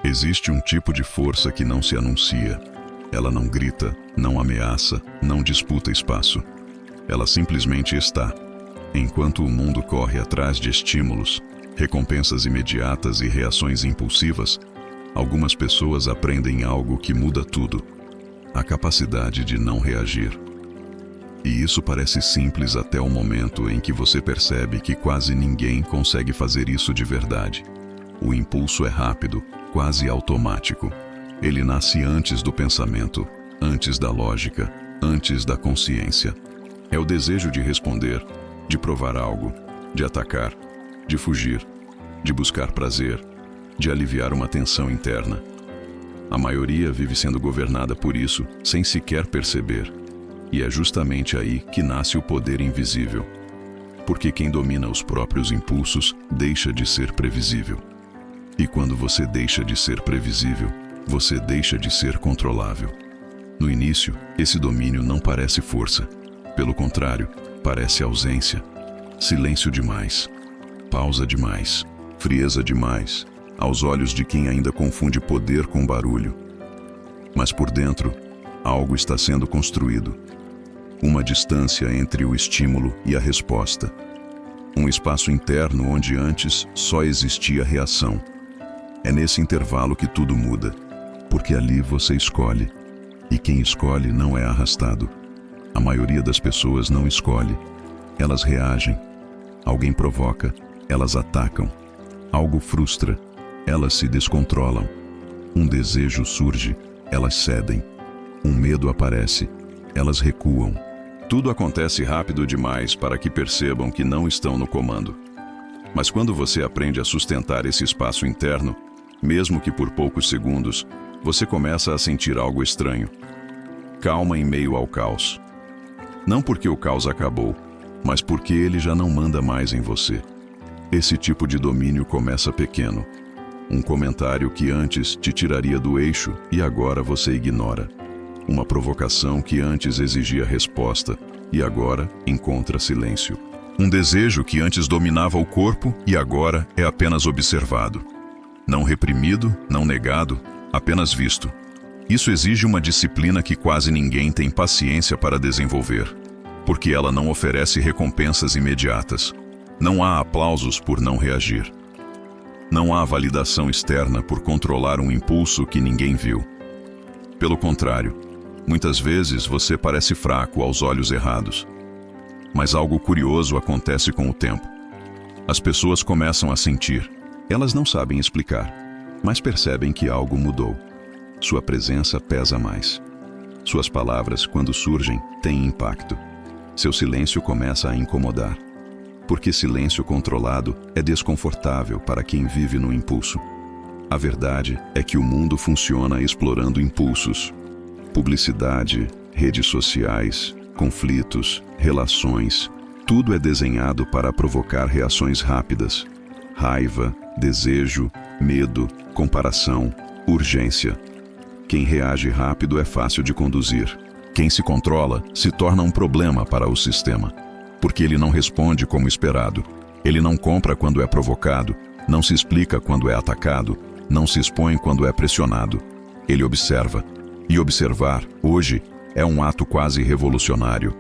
Existe um tipo de força que não se anuncia. Ela não grita, não ameaça, não disputa espaço. Ela simplesmente está. Enquanto o mundo corre atrás de estímulos, recompensas imediatas e reações impulsivas, algumas pessoas aprendem algo que muda tudo: a capacidade de não reagir. E isso parece simples até o momento em que você percebe que quase ninguém consegue fazer isso de verdade. O impulso é rápido, quase automático. Ele nasce antes do pensamento, antes da lógica, antes da consciência. É o desejo de responder, de provar algo, de atacar, de fugir, de buscar prazer, de aliviar uma tensão interna. A maioria vive sendo governada por isso, sem sequer perceber. E é justamente aí que nasce o poder invisível. Porque quem domina os próprios impulsos deixa de ser previsível. E quando você deixa de ser previsível, você deixa de ser controlável. No início, esse domínio não parece força. Pelo contrário, parece ausência. Silêncio demais. Pausa demais. Frieza demais, aos olhos de quem ainda confunde poder com barulho. Mas por dentro, algo está sendo construído. Uma distância entre o estímulo e a resposta. Um espaço interno onde antes só existia reação. É nesse intervalo que tudo muda, porque ali você escolhe, e quem escolhe não é arrastado. A maioria das pessoas não escolhe. Elas reagem. Alguém provoca, elas atacam. Algo frustra, elas se descontrolam. Um desejo surge, elas cedem. Um medo aparece, elas recuam. Tudo acontece rápido demais para que percebam que não estão no comando. Mas quando você aprende a sustentar esse espaço interno, mesmo que por poucos segundos, você começa a sentir algo estranho. Calma em meio ao caos. Não porque o caos acabou, mas porque ele já não manda mais em você. Esse tipo de domínio começa pequeno. Um comentário que antes te tiraria do eixo e agora você ignora. Uma provocação que antes exigia resposta e agora encontra silêncio. Um desejo que antes dominava o corpo e agora é apenas observado. Não reprimido, não negado, apenas visto. Isso exige uma disciplina que quase ninguém tem paciência para desenvolver, porque ela não oferece recompensas imediatas. Não há aplausos por não reagir. Não há validação externa por controlar um impulso que ninguém viu. Pelo contrário, muitas vezes você parece fraco aos olhos errados. Mas algo curioso acontece com o tempo. As pessoas começam a sentir. Elas não sabem explicar, mas percebem que algo mudou. Sua presença pesa mais. Suas palavras, quando surgem, têm impacto. Seu silêncio começa a incomodar. Porque silêncio controlado é desconfortável para quem vive no impulso. A verdade é que o mundo funciona explorando impulsos. Publicidade, redes sociais, conflitos, relações, tudo é desenhado para provocar reações rápidas. Raiva, desejo, medo, comparação, urgência. Quem reage rápido é fácil de conduzir. Quem se controla se torna um problema para o sistema. Porque ele não responde como esperado. Ele não compra quando é provocado, não se explica quando é atacado, não se expõe quando é pressionado. Ele observa. E observar, hoje, é um ato quase revolucionário.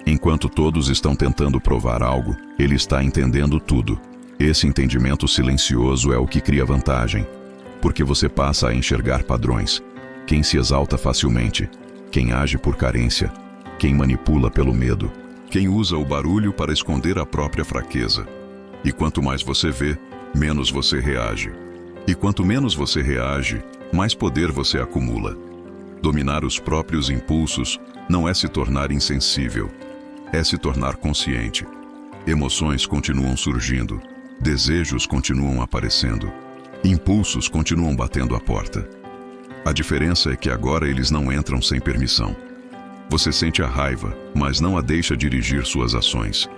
Enquanto todos estão tentando provar algo, ele está entendendo tudo. Esse entendimento silencioso é o que cria vantagem. Porque você passa a enxergar padrões. Quem se exalta facilmente, quem age por carência, quem manipula pelo medo, quem usa o barulho para esconder a própria fraqueza. E quanto mais você vê, menos você reage. E quanto menos você reage, mais poder você acumula. Dominar os próprios impulsos não é se tornar insensível, é se tornar consciente. Emoções continuam surgindo, desejos continuam aparecendo, impulsos continuam batendo a porta. A diferença é que agora eles não entram sem permissão. Você sente a raiva, mas não a deixa dirigir suas ações.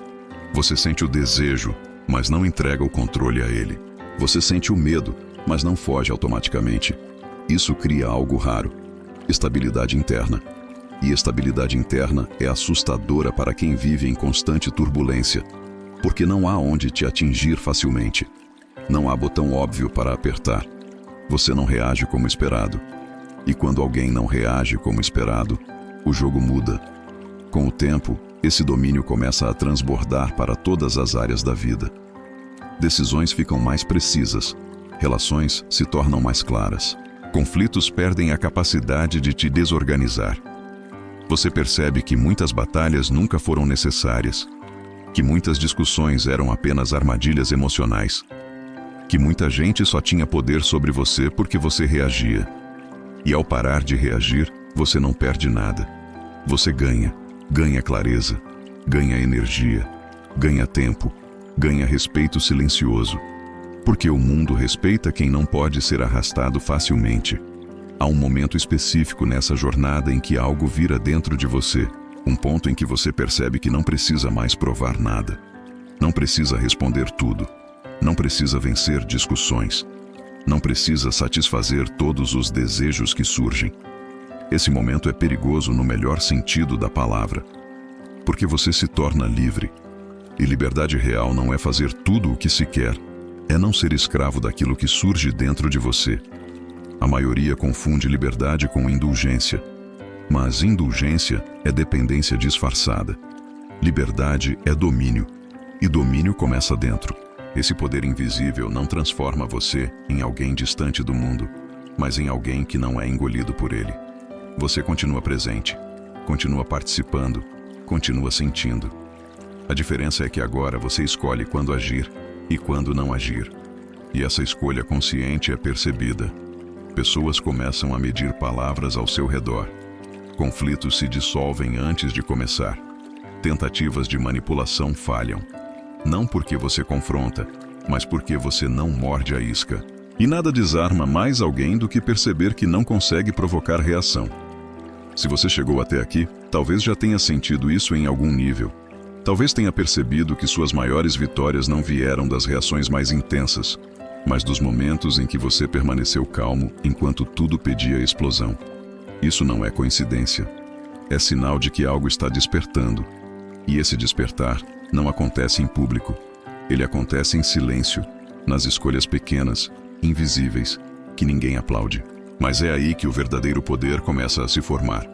Você sente o desejo, mas não entrega o controle a ele. Você sente o medo, mas não foge automaticamente. Isso cria algo raro: estabilidade interna. E estabilidade interna é assustadora para quem vive em constante turbulência, porque não há onde te atingir facilmente. Não há botão óbvio para apertar. Você não reage como esperado. E quando alguém não reage como esperado, o jogo muda. Com o tempo, esse domínio começa a transbordar para todas as áreas da vida. Decisões ficam mais precisas, relações se tornam mais claras. Conflitos perdem a capacidade de te desorganizar. Você percebe que muitas batalhas nunca foram necessárias, que muitas discussões eram apenas armadilhas emocionais, que muita gente só tinha poder sobre você porque você reagia. E ao parar de reagir, você não perde nada. Você ganha clareza, ganha energia, ganha tempo, ganha respeito silencioso. Porque o mundo respeita quem não pode ser arrastado facilmente. Há um momento específico nessa jornada em que algo vira dentro de você, um ponto em que você percebe que não precisa mais provar nada. Não precisa responder tudo. Não precisa vencer discussões. Não precisa satisfazer todos os desejos que surgem. Esse momento é perigoso no melhor sentido da palavra, porque você se torna livre. E liberdade real não é fazer tudo o que se quer, é não ser escravo daquilo que surge dentro de você. A maioria confunde liberdade com indulgência, mas indulgência é dependência disfarçada. Liberdade é domínio, e domínio começa dentro. Esse poder invisível não transforma você em alguém distante do mundo, mas em alguém que não é engolido por ele. Você continua presente, continua participando, continua sentindo. A diferença é que agora você escolhe quando agir e quando não agir. E essa escolha consciente é percebida. Pessoas começam a medir palavras ao seu redor. Conflitos se dissolvem antes de começar. Tentativas de manipulação falham. Não porque você confronta, mas porque você não morde a isca. E nada desarma mais alguém do que perceber que não consegue provocar reação. Se você chegou até aqui, talvez já tenha sentido isso em algum nível. Talvez tenha percebido que suas maiores vitórias não vieram das reações mais intensas, mas dos momentos em que você permaneceu calmo enquanto tudo pedia explosão. Isso não é coincidência. É sinal de que algo está despertando. E esse despertar não acontece em público. Ele acontece em silêncio, nas escolhas pequenas, invisíveis, que ninguém aplaude. Mas é aí que o verdadeiro poder começa a se formar.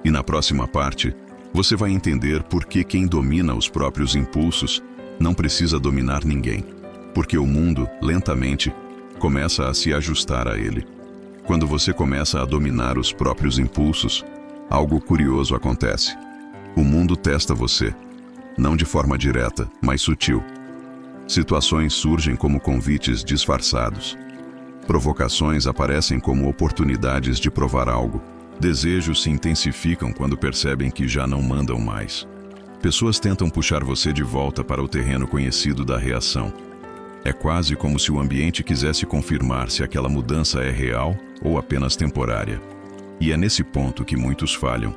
E na próxima parte, você vai entender por que quem domina os próprios impulsos não precisa dominar ninguém. Porque o mundo, lentamente, começa a se ajustar a ele. Quando você começa a dominar os próprios impulsos, algo curioso acontece. O mundo testa você, não de forma direta, mas sutil. Situações surgem como convites disfarçados. Provocações aparecem como oportunidades de provar algo. Desejos se intensificam quando percebem que já não mandam mais. Pessoas tentam puxar você de volta para o terreno conhecido da reação. É quase como se o ambiente quisesse confirmar se aquela mudança é real ou apenas temporária. E é nesse ponto que muitos falham.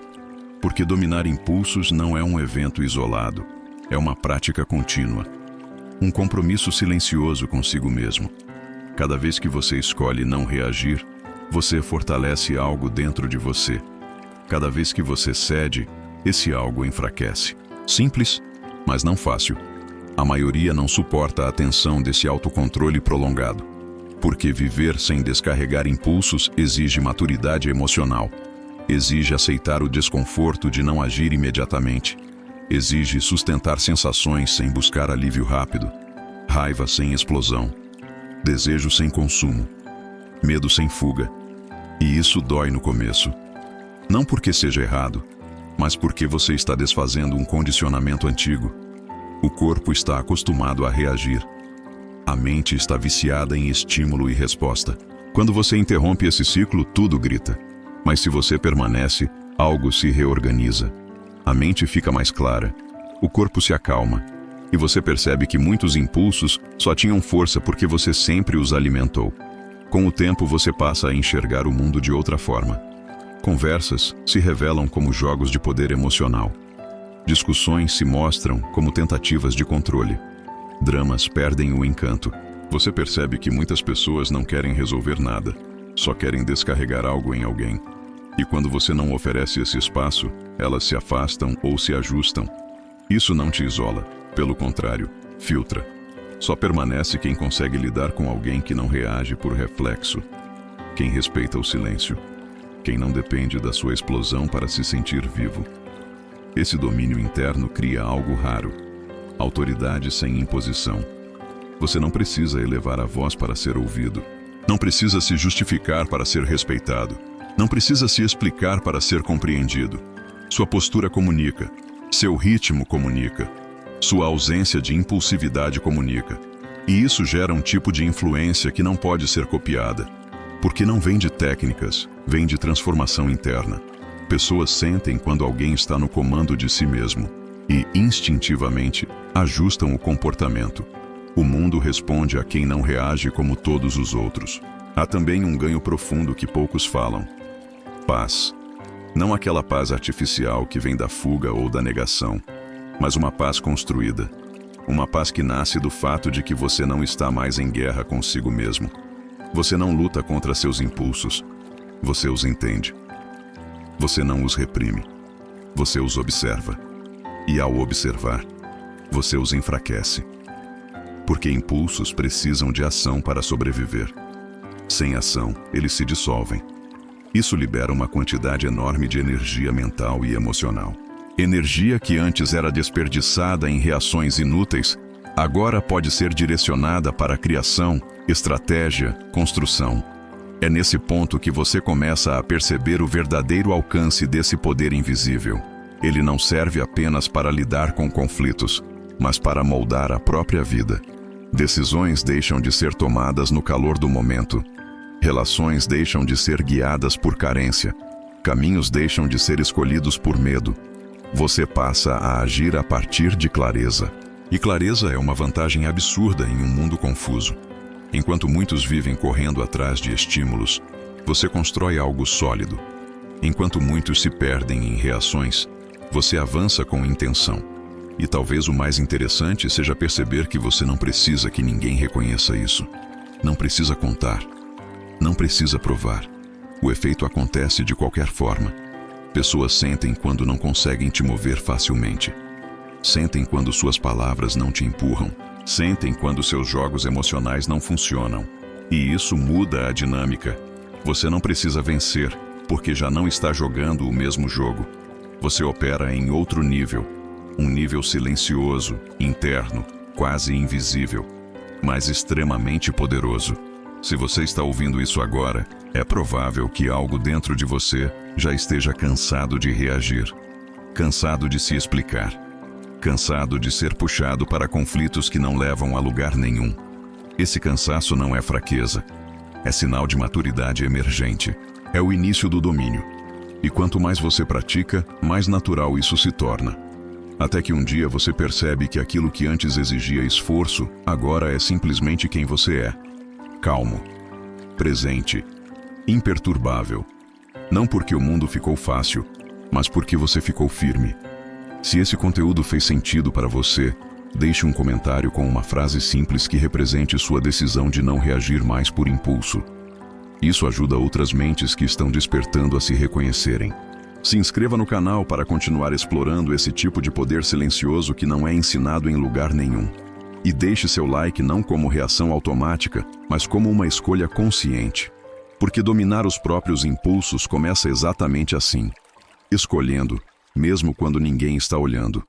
Porque dominar impulsos não é um evento isolado, é uma prática contínua. Um compromisso silencioso consigo mesmo. Cada vez que você escolhe não reagir, você fortalece algo dentro de você. Cada vez que você cede, esse algo enfraquece. Simples, mas não fácil. A maioria não suporta a tensão desse autocontrole prolongado. Porque viver sem descarregar impulsos exige maturidade emocional. Exige aceitar o desconforto de não agir imediatamente. Exige sustentar sensações sem buscar alívio rápido. Raiva sem explosão. Desejo sem consumo. Medo sem fuga. E isso dói no começo. Não porque seja errado, mas porque você está desfazendo um condicionamento antigo. O corpo está acostumado a reagir. A mente está viciada em estímulo e resposta. Quando você interrompe esse ciclo, tudo grita. Mas se você permanece, algo se reorganiza. A mente fica mais clara. O corpo se acalma. E você percebe que muitos impulsos só tinham força porque você sempre os alimentou. Com o tempo, você passa a enxergar o mundo de outra forma. Conversas se revelam como jogos de poder emocional. Discussões se mostram como tentativas de controle. Dramas perdem o encanto. Você percebe que muitas pessoas não querem resolver nada, só querem descarregar algo em alguém. E quando você não oferece esse espaço, elas se afastam ou se ajustam. Isso não te isola, pelo contrário, filtra. Só permanece quem consegue lidar com alguém que não reage por reflexo, quem respeita o silêncio, quem não depende da sua explosão para se sentir vivo. Esse domínio interno cria algo raro: autoridade sem imposição. Você não precisa elevar a voz para ser ouvido. Não precisa se justificar para ser respeitado. Não precisa se explicar para ser compreendido. Sua postura comunica. Seu ritmo comunica. Sua ausência de impulsividade comunica. E isso gera um tipo de influência que não pode ser copiada. Porque não vem de técnicas, vem de transformação interna. Pessoas sentem quando alguém está no comando de si mesmo e, instintivamente, ajustam o comportamento. O mundo responde a quem não reage como todos os outros. Há também um ganho profundo que poucos falam: paz. Não aquela paz artificial que vem da fuga ou da negação, mas uma paz construída. Uma paz que nasce do fato de que você não está mais em guerra consigo mesmo. Você não luta contra seus impulsos. Você os entende. Você não os reprime. Você os observa. E ao observar, você os enfraquece. Porque impulsos precisam de ação para sobreviver. Sem ação, eles se dissolvem. Isso libera uma quantidade enorme de energia mental e emocional. Energia que antes era desperdiçada em reações inúteis, agora pode ser direcionada para a criação, estratégia, construção. É nesse ponto que você começa a perceber o verdadeiro alcance desse poder invisível. Ele não serve apenas para lidar com conflitos, mas para moldar a própria vida. Decisões deixam de ser tomadas no calor do momento. Relações deixam de ser guiadas por carência. Caminhos deixam de ser escolhidos por medo. Você passa a agir a partir de clareza. E clareza é uma vantagem absurda em um mundo confuso. Enquanto muitos vivem correndo atrás de estímulos, você constrói algo sólido. Enquanto muitos se perdem em reações, você avança com intenção. E talvez o mais interessante seja perceber que você não precisa que ninguém reconheça isso. Não precisa contar. Não precisa provar. O efeito acontece de qualquer forma. Pessoas sentem quando não conseguem te mover facilmente. Sentem quando suas palavras não te empurram. Sentem quando seus jogos emocionais não funcionam. E isso muda a dinâmica. Você não precisa vencer, porque já não está jogando o mesmo jogo. Você opera em outro nível. Um nível silencioso, interno, quase invisível, mas extremamente poderoso. Se você está ouvindo isso agora, é provável que algo dentro de você já esteja cansado de reagir, cansado de se explicar, cansado de ser puxado para conflitos que não levam a lugar nenhum. Esse cansaço não é fraqueza, é sinal de maturidade emergente. É o início do domínio. E quanto mais você pratica, mais natural isso se torna. Até que um dia você percebe que aquilo que antes exigia esforço, agora é simplesmente quem você é. Calmo, presente, imperturbável. Não porque o mundo ficou fácil, mas porque você ficou firme. Se esse conteúdo fez sentido para você, deixe um comentário com uma frase simples que represente sua decisão de não reagir mais por impulso. Isso ajuda outras mentes que estão despertando a se reconhecerem. Se inscreva no canal para continuar explorando esse tipo de poder silencioso que não é ensinado em lugar nenhum. E deixe seu like não como reação automática, mas como uma escolha consciente. Porque dominar os próprios impulsos começa exatamente assim: escolhendo, mesmo quando ninguém está olhando.